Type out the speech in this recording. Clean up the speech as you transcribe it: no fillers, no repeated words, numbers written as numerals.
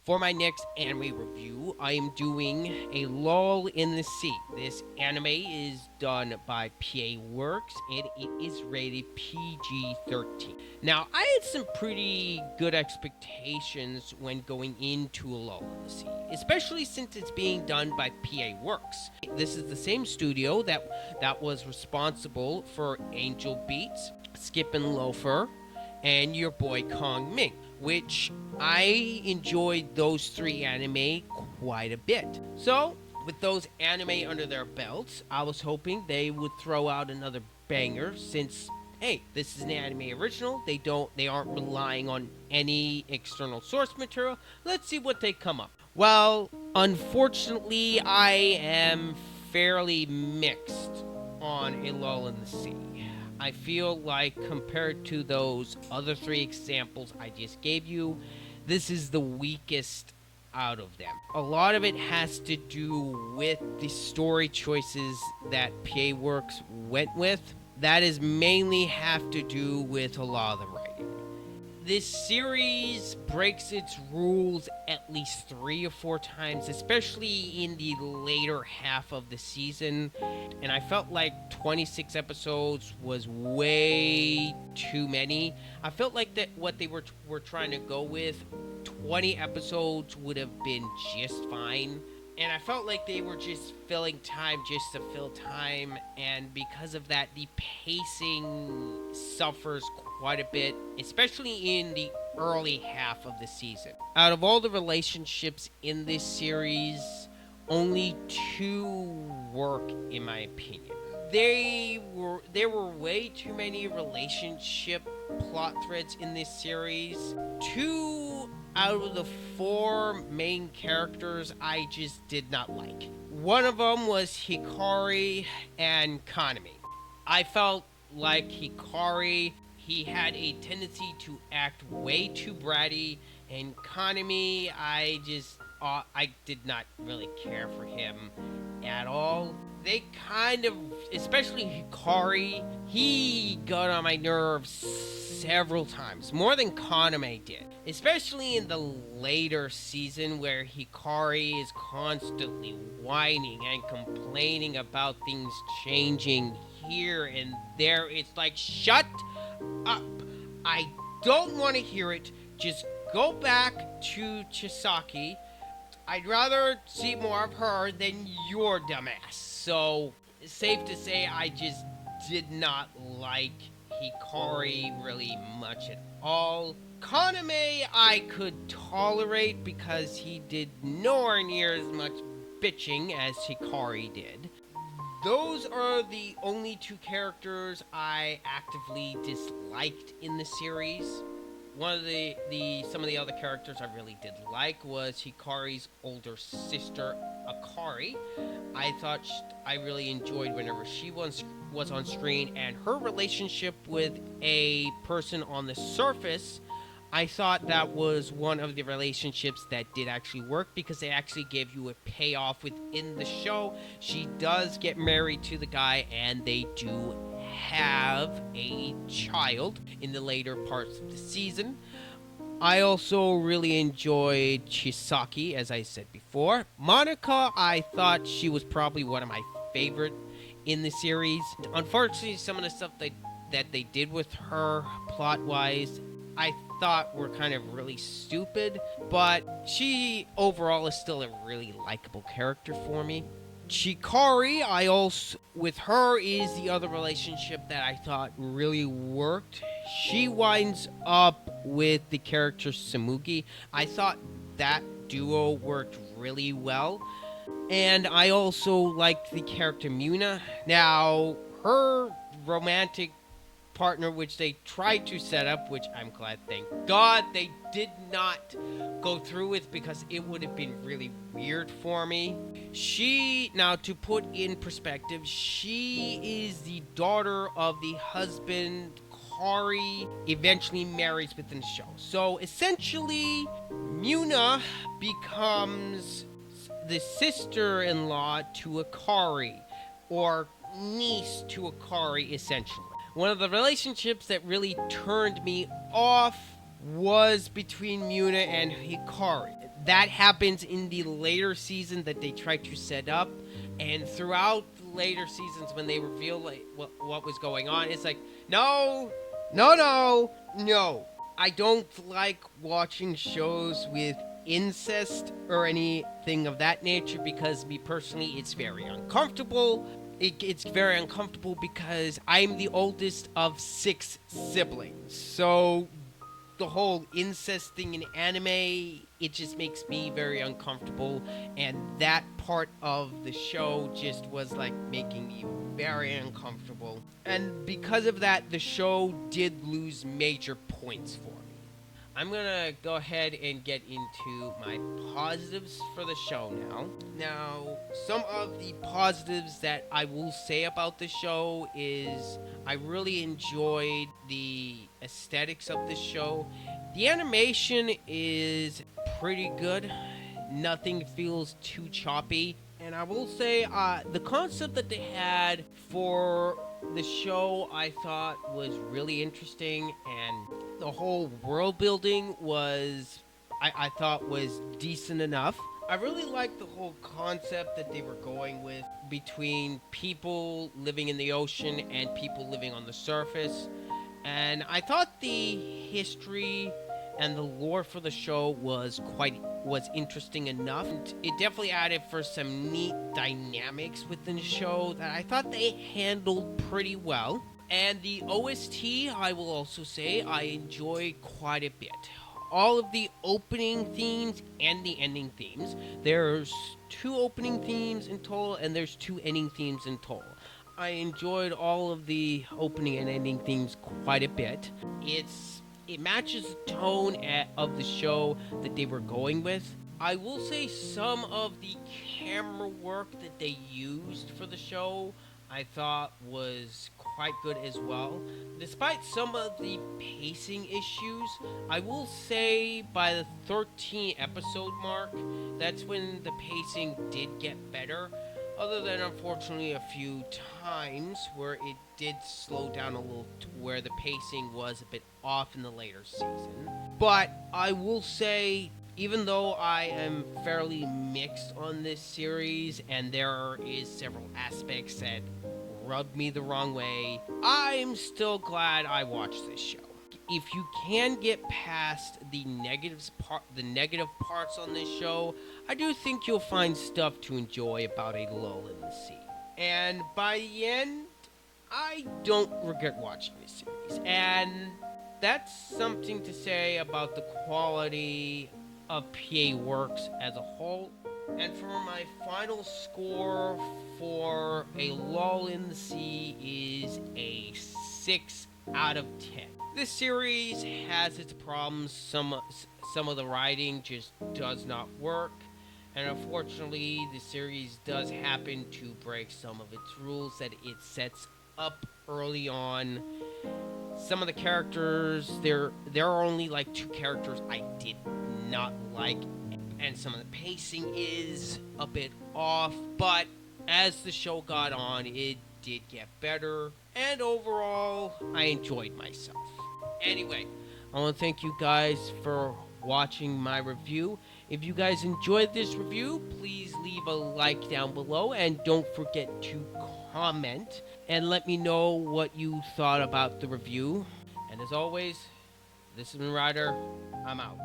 For my next anime review, I am doing a Lull in the Sea. This anime is done by PA Works and it is rated PG-13. Now, I had some pretty good expectations when going into a Lull in the Sea, especially since it's being done by PA Works. This is the same studio that was responsible for Angel Beats, Skip and Loafer, and your boy Kong Ming, which I enjoyed those three anime quite a bit. So, with those anime under their belts, I was hoping they would throw out another banger since hey, this is an anime original. They aren't relying on any external source material. Let's see what they come up. Well, unfortunately, I am fairly mixed on A Lull in the Sea. I feel like compared to those other three examples I just gave you, this is the weakest out of them. A lot of it has to do with the story choices that PA Works went with. That is mainly have to do with a lot of the writing. This series breaks its rules at least 3 or 4 times, especially in the later half of the season. And I felt like 26 episodes was way too many. I felt like that what they were trying to go with, 20 episodes would have been just fine. And I felt like they were just filling time just to fill time, and because of that, the pacing suffers quite a bit, especially in the early half of the season. Out of all the relationships in this series, only 2 work in my opinion. There were way too many relationship plot threads in this series. 2 out of the 4 main characters I just did not like. One of them was Hikari and Kaname. I felt like Hikari, he had a tendency to act way too bratty, and Kaname, I did not really care for him at all. They kind of, especially Hikari, he got on my nerves several times, more than Kaname did. Especially in the later season where Hikari is constantly whining and complaining about things changing here and there. It's like, shut up. I don't want to hear it. Just go back to Chisaki. I'd rather see more of her than your dumbass. So, it's safe to say I just did not like Hikari really much at all. Kaname I could tolerate because he did nowhere near as much bitching as Hikari did. Those are the only 2 characters I actively disliked in the series. One of some of the other characters I really did like was Hikari's older sister, Akari. I really enjoyed whenever she was on screen, and her relationship with a person on the surface, I thought that was one of the relationships that did actually work because they actually gave you a payoff within the show. She does get married to the guy, and they do have a child in the later parts of the season. I also really enjoyed Chisaki, as I said before. Monica, I thought she was probably one of my favorite in the series. Unfortunately, some of the stuff that they did with her plot-wise, I thought were kind of really stupid, but she overall is still a really likable character for me. Chikari, with her is the other relationship that I thought really worked. She winds up with the character Samugi. I thought that duo worked really well. And I also liked the character Muna. Now, her romantic partner, which they tried to set up, which I'm glad, thank God, they did not go through with because it would have been really weird for me. Now to put in perspective, she is the daughter of the husband Kari eventually marries within the show. So essentially, Muna becomes the sister-in-law to Akari, or niece to Akari, essentially. One of the relationships that really turned me off was between Muna and Hikari. That happens in the later season that they tried to set up, and throughout the later seasons when they reveal like what was going on, it's like no, no, no, no. I don't like watching shows with incest or anything of that nature because me personally, it's very uncomfortable. It's very uncomfortable because I'm the oldest of 6 siblings. So the whole incest thing in anime, it just makes me very uncomfortable, and that part of the show just was like making me very uncomfortable. And because of that, the show did lose major points for me. I'm gonna go ahead and get into my positives for the show now. Now, some of the positives that I will say about the show is I really enjoyed the aesthetics of the show. The animation is pretty good. Nothing feels too choppy. And I will say, the concept that they had for the show I thought was really interesting, and the whole world building I thought was decent enough. I really liked the whole concept that they were going with between people living in the ocean and people living on the surface. And I thought the history and the lore for the show was interesting enough. And it definitely added for some neat dynamics within the show that I thought they handled pretty well. And the OST, I will also say, I enjoy quite a bit. All of the opening themes and the ending themes. There's 2 opening themes in total, and there's 2 ending themes in total. I enjoyed all of the opening and ending themes quite a bit. It matches the tone of the show that they were going with. I will say some of the camera work that they used for the show I thought was quite good as well. Despite some of the pacing issues, I will say by the 13 episode mark, that's when the pacing did get better. Other than unfortunately a few times where it did slow down a little to where the pacing was a bit off in the later season. But I will say, even though I am fairly mixed on this series and there is several aspects that rubbed me the wrong way, I'm still glad I watched this show. If you can get past the negative parts on this show, I do think you'll find stuff to enjoy about A Lull in the Sea. And by the end, I don't regret watching this series. And that's something to say about the quality of PA Works as a whole. And for my final score for A Lull in the Sea is a 6 out of 10. This series has its problems. Some of the writing just does not work. And unfortunately, the series does happen to break some of its rules that it sets up early on. Some of the characters, there are only like 2 characters I did not like, and some of the pacing is a bit off, but as the show got on, it did get better, and overall, I enjoyed myself. Anyway, I want to thank you guys for watching my review. If you guys enjoyed this review, please leave a like down below, and don't forget to comment and let me know what you thought about the review. And as always, this has been Ryder. I'm out.